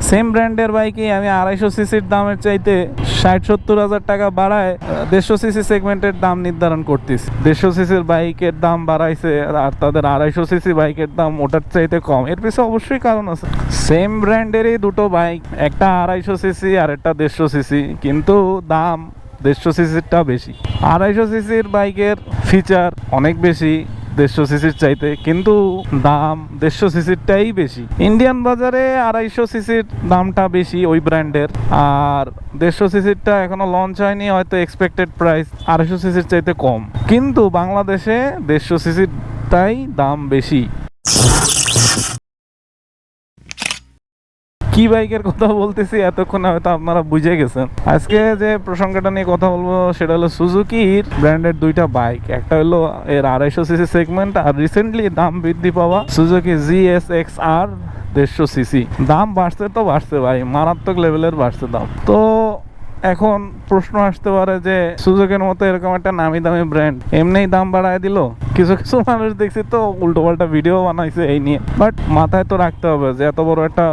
Same ব্র্যান্ডের বাইকে আমি 250 সিসির দামের চাইতে 60-70 হাজার টাকা বাড়ায় 150 সিসি সেগমেন্টের দাম নির্ধারণ করতেছি। 150 সিসির বাইকের দাম বাড়াইছে আর তাদের 250 সিসি বাইকের দাম ওটার চাইতে কম। এর পিছনে অবশ্যই কারণ আছে। সেম ব্র্যান্ডেরই দুটো বাইক, একটা 250 সিসি আর একটা 150 সিসি, কিন্তু দাম 150 সিসিরটা বেশি। 250 সিসির বাইকের ফিচার অনেক বেশি 150 সিসির চাইতে, কিন্তু দাম 150 সিসিরটাই বেশি। ইন্ডিয়ান বাজারে 250 সিসির দামটা বেশি ওই ব্র্যান্ডের, আর 150 সিসিরটা এখনো লঞ্চ হয়নি, হয়তো এক্সপেক্টেড প্রাইস 250 সিসির চাইতে কম, কিন্তু বাংলাদেশে 150 সিসিরটাই দাম বেশি। কি বাইকের কথা বলতেছি এতক্ষণে হয়তো আপনারা বুঝে গেছেন। আজকে যে প্রসঙ্গটা নিয়ে কথা বলবো সেটা হলো সুজুকির ব্র্যান্ডের দুইটা বাইক। একটা হলো এর 250 সিসি সেগমেন্ট, আর রিসেন্টলি দাম বৃদ্ধি পাওয়া সুজুকি GSX-R 150 সিসি। দাম বাড়ছে তো বাড়ছে ভাই, মারাত্মক লেভেলের বাড়ছে দাম। তো এখন প্রশ্ন আসতে পারে যে সুজুকির মতো এরকম একটা নামি দামি ব্র্যান্ড এমনিই দাম বাড়ায় দিল। কিছু কিছু মানুষ দেখছি তো উল্টো পাল্টা ভিডিও বানাইছে এই নিয়ে, বাট মাথায় তো রাখতে হবে যে এত বড় একটা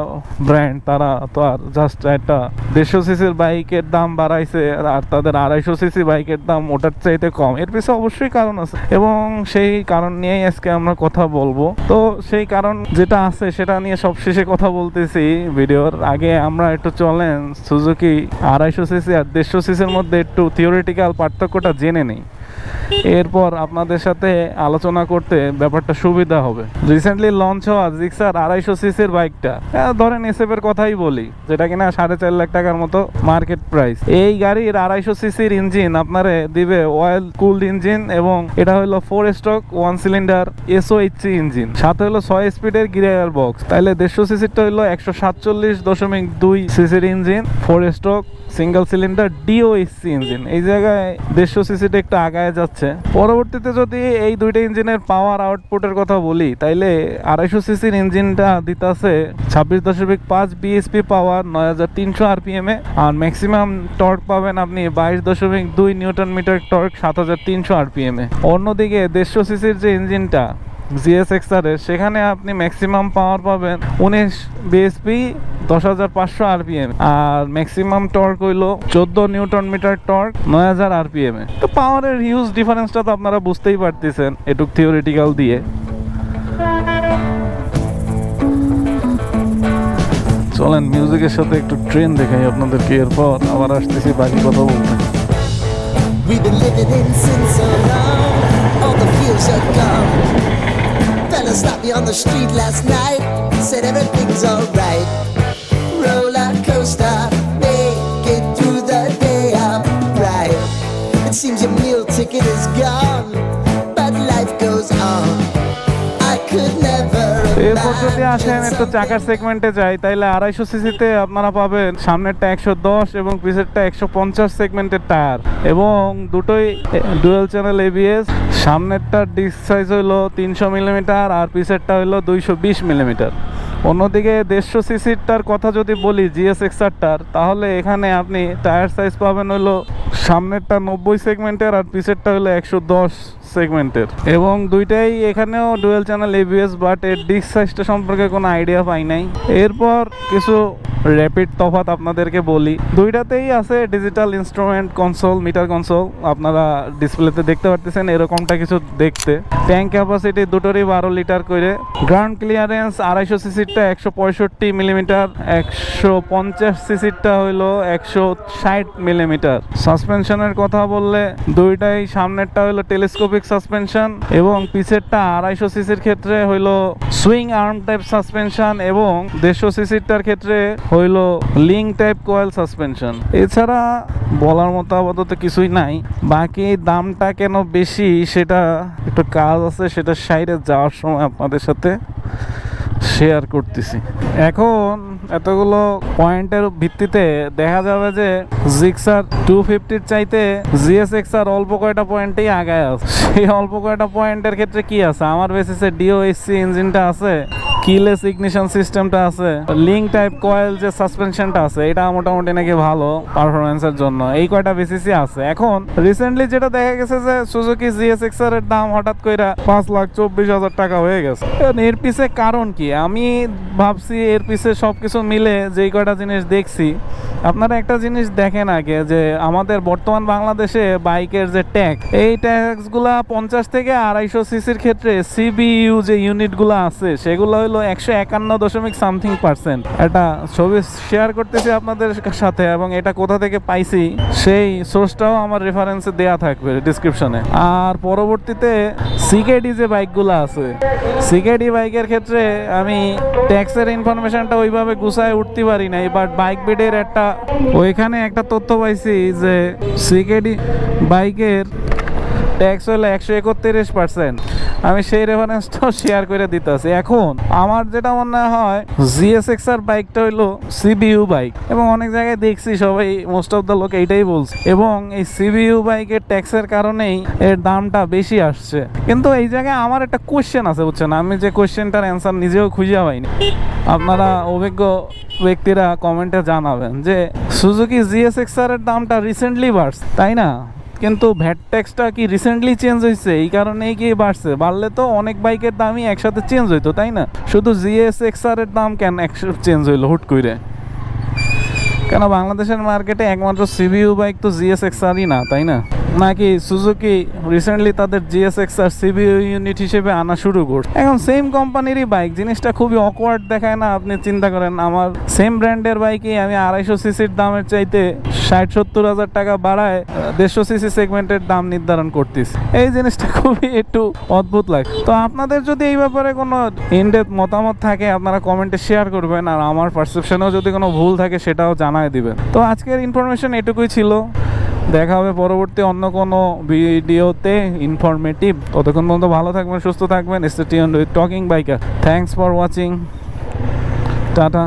ব্র্যান্ড, তারা তো আর জাস্ট একটা 150 সিসির বাইকের দাম বাড়াইছে আর তাদের 250 সিসি বাইকের দাম ওটার চাইতে কম। এর পিছনে অবশ্যই কারণ আছে এবং সেই কারণ নিয়েই আজকে আমরা কথা বলবো। তো সেই কারণ যেটা আছে সেটা নিয়ে সব শেষে কথা বলতেছি ভিডিওর আগে। আমরা একটু চলেন সুজুকি 250 সিসি আর 150 সিসির মধ্যে একটু থিওরিটিক্যাল পার্থক্যটা জেনে নেই, এরপর আপনাদের সাথে আলোচনা করতে ব্যাপারটা সুবিধা হবে। রিসেন্টলি লঞ্চ হওয়া জিক্সার 250 সিসির বাইকটা, ধরেন SF এর কথাই বলি, যেটা কিনা 4.5 লাখ টাকার মতো মার্কেট প্রাইস। এই গাড়ির 250 সিসির ইঞ্জিন আপনারে দিবে অয়েল কুলড ইঞ্জিন, এবং এটা হলো 4 স্ট্রোক 1 সিলিন্ডার SOHC ইঞ্জিন, সাথে হলো 6 স্পিডের গিয়ার বক্স। তাইলে 150 সিসিরটা হলো 147.2 সিসির engine, 4 stroke single cylinder DOHC engine. এই জায়গায় 150 সিসিটা একটু আগায় যাচ্ছে। পরবর্তীতে যদি এই দুইটা ইঞ্জিনের পাওয়ার আউটপুটের কথা বলি, তাইলে 250 সিসির ইঞ্জিনটা দিতেছে 26.5 BHP পাওয়ার 9300 RPM এ, আর ম্যাক্সিমাম টর্ক পাবেন আপনি 22.2 নিউটন মিটার টর্ক 7300 RPM এ। অন্যদিকে 150 সিসির যে ইঞ্জিনটা GSX-R এর, সেখানে আপনি ম্যাক্সিমাম পাওয়ার পাবেন 19 BHP 10,500 RPM, আর ম্যাক্সিমাম টর্ক হইলো 14 নিউটন মিটার টর্ক 9000 RPM এ। তো পাওয়ারের হিউজ ডিফারেন্সটা তো আপনারা বুঝতেই পারতেছেন এটুক থিওরিটিক্যাল দিয়ে। চলেন মিউজিকের সাথে একটু ট্রেন দেখাই আপনাদেরকে, এরপর আবার আসতেছি বাকি কথা বলতে। We've been living in sin so long, all the fears are gone. Fella stopped me on the street last night, said everything's alright. Roller coaster, make it through the day upright. It seems your meal ticket is gone, but life goes on. I could never. এরপর যদি আসেন একটু চাকার সেগমেন্টে যাই, তাইলে 250 সিসিতে আপনারা পাবেন সামনেরটা 110 এবং পিছেরটা 150 সেগমেন্টের টায়ার, এবং দুটোই ডুয়াল চ্যানেল ABS। সামনেরটা ডিস্ক সাইজ হইলো 300 মিলিমিটার আর পিছেরটা হইলো 220 মিলিমিটার। অন্যদিকে 150 সিসিরটার কথা যদি বলি GSX-R, তাহলে এখানে আপনি টায়ার সাইজ পাবেন হলো সামনেরটা 90 সেগমেন্টের আর পিছেরটা হলো 110 সেগমেন্টের, এবং দুইটাই এখানেও ডুয়াল চ্যানেল ABS, বাট এর ডিস্ক সাইজটা সম্পর্কে কোনো আইডিয়া পাই নাই। এরপর কিছু র্যাপিড তফাৎ আপনাদেরকে বলি, দুইটাতেই আছে digital instrument console, metre console, আপনারা ডিসপ্লেতে দেখতে পারতেছেন এরকমটা কিছু দেখতে। ট্যাঙ্ক ক্যাপাসিটি দুটোরই 12 লিটার করে। গ্রাউন্ড ক্লিয়ারেন্স 250 সিসিরটা 165 মিলিমিটার, 150 সিসিরটা হইলো 160 মিলিমিটার। সাসপেনশনের কথা বললে দুইটাই সামনেরটা হইলো টেলিস্কোপিক সাসপেনশন, এবং পিছেরটা 250 সিসির ক্ষেত্রে হইলো সুইং আর্ম টাইপ সাসপেনশন, এবং 150 সিসিরটার ক্ষেত্রে হইলো লিঙ্ক টাইপ কয়েল সাসপেনশন। এছাড়া বলার মতো আপাতত কিছুই নাই। বাকি দামটা কেন বেশি সেটা একটু কাজ আছে, সেটা সাইডে যাওয়ার সময় আপনাদের সাথে শেয়ার করতেছি। এখন এতগুলো পয়েন্টের ভিত্তিতে দেখা যাবে যে জিক্সার 250-র চাইতে GSX-R অল্প কয়টা পয়েন্টেই আগায় আছে। সেই অল্প কয়টা পয়েন্টের ক্ষেত্রে কি আছে, আমার বেসিসে DOHC ইঞ্জিনটা আছে, কিলেস ইগনিশন সিস্টেমটা আছে, লিঙ্ক টাইপ কয়েল যে সাসপেনশনটা আছে, এটা মোটামুটি নাকি ভালো পারফরমেন্সের জন্য। এই কয়টা বেসিসই আছে। এখন রিসেন্টলি যেটা দেখা গেছে যে সুজুকি জিএসএক্সআর এর দাম হঠাৎ করে 5,24,000 টাকা হয়ে গেছে। এখন এর পিছে কারণ কি? আমি ভাবছি এর পিছে সবকিছু মিলে যেই কয়টা জিনিস দেখছি, আপনারা একটা জিনিস দেখেন আগে যে আমাদের বর্তমান বাংলাদেশে বাইকের যে ট্যাক্স, এই ট্যাক্সগুলা 50 থেকে 250 সিসির ক্ষেত্রে সিবিইউ যে ইউনিটগুলো আছে সেগুলো হলো 151.something%। একটা ছবি শেয়ার করতেছি আপনাদের সাথে, এবং এটা কোথা থেকে পাইছি সেই সোর্সটাও আমার রেফারেন্সে দেয়া থাকবে ডিসক্রিপশনে। আর পরবর্তীতে সিকেডি যে বাইকগুলো আছে, সিকেডি বাইকের ক্ষেত্রে আমি ট্যাক্সের ইনফরমেশনটা ওইভাবে গুছায় উঠতে পারি নাই, বাট বাইক বিডের ওইখানে একটা তথ্য পাইছি যে সিকেডি বাইকের ট্যাক্স হলো 131%। আমি সেই রেফারেন্সটাও শেয়ার করে দিতেছি। এখন আমার যেটা মনে হয় জিএসএক্সআর বাইকটা হইলো সিবিইউ বাইক, এবং অনেক জায়গায় দেখছি সবাই মোস্ট অফ দ্য লোক এইটাই বলছে, এবং এই সিবিইউ বাইকের ট্যাক্সের কারণেই এর দামটা বেশি আসছে। কিন্তু এই জায়গায় আমার একটা কোয়েশ্চেন আছে, বুঝছেন? আমি যে কোয়েশ্চেনটার অ্যান্সার নিজেও খুঁজে পাইনি। আপনারা অভিজ্ঞ ব্যক্তিরা কমেন্টে জানাবেন যে সুজুকি জিএসএক্সআর এর দামটা রিসেন্টলি বাড়ছে, তাই না? কিন্তু ভ্যাট ট্যাক্সটা কি রিসেন্টলি চেঞ্জ হয়েছে? এই কারণেই কি বাড়ছে? বাড়লে তো অনেক বাইকের দামই একসাথে চেঞ্জ হইতো, তাই না? শুধু জিএসএক্সআর এর দাম কেন একসাথে চেঞ্জ হইলো হুট করে? কেন বাংলাদেশের মার্কেটে একমাত্র সিবিইউ বাইক তো জিএসএক্সআরই না, তাই না? নাকি সুজুকি রিসেন্টলি তাদের জিএসএক্সআর সিবিইউ ইউনিট হিসেবে আনা শুরু করছে? এখন সেম কোম্পানিরই বাইক, জিনিসটা খুবই অকওয়ার্ড দেখায় না? আপনি চিন্তা করেন, আমার সেম ব্র্যান্ডের বাইকই আমি 250 সিসির দামের চাইতে 60-70 হাজার টাকা বাড়ায় 150 সিসি সেগমেন্টের দাম নির্ধারণ করতেছি। এই জিনিসটা খুবই একটু অদ্ভুত লাগে। তো আপনাদের যদি এই ব্যাপারে কোনো ইনডেপথ মতামত থাকে, আপনারা কমেন্টে শেয়ার করবেন, আর আমার পারসেপশনেও যদি কোনো ভুল থাকে সেটাও জানায় দিবেন। তো আজকের ইনফরমেশন এটুকুই ছিল। দেখা হবে পরবর্তী অন্য কোনো ভিডিওতে ইনফরমেটিভ। ততক্ষণ পর্যন্ত ভালো থাকবেন, সুস্থ থাকবেন। Stay tuned with talking biker. Thanks for watching. Tata.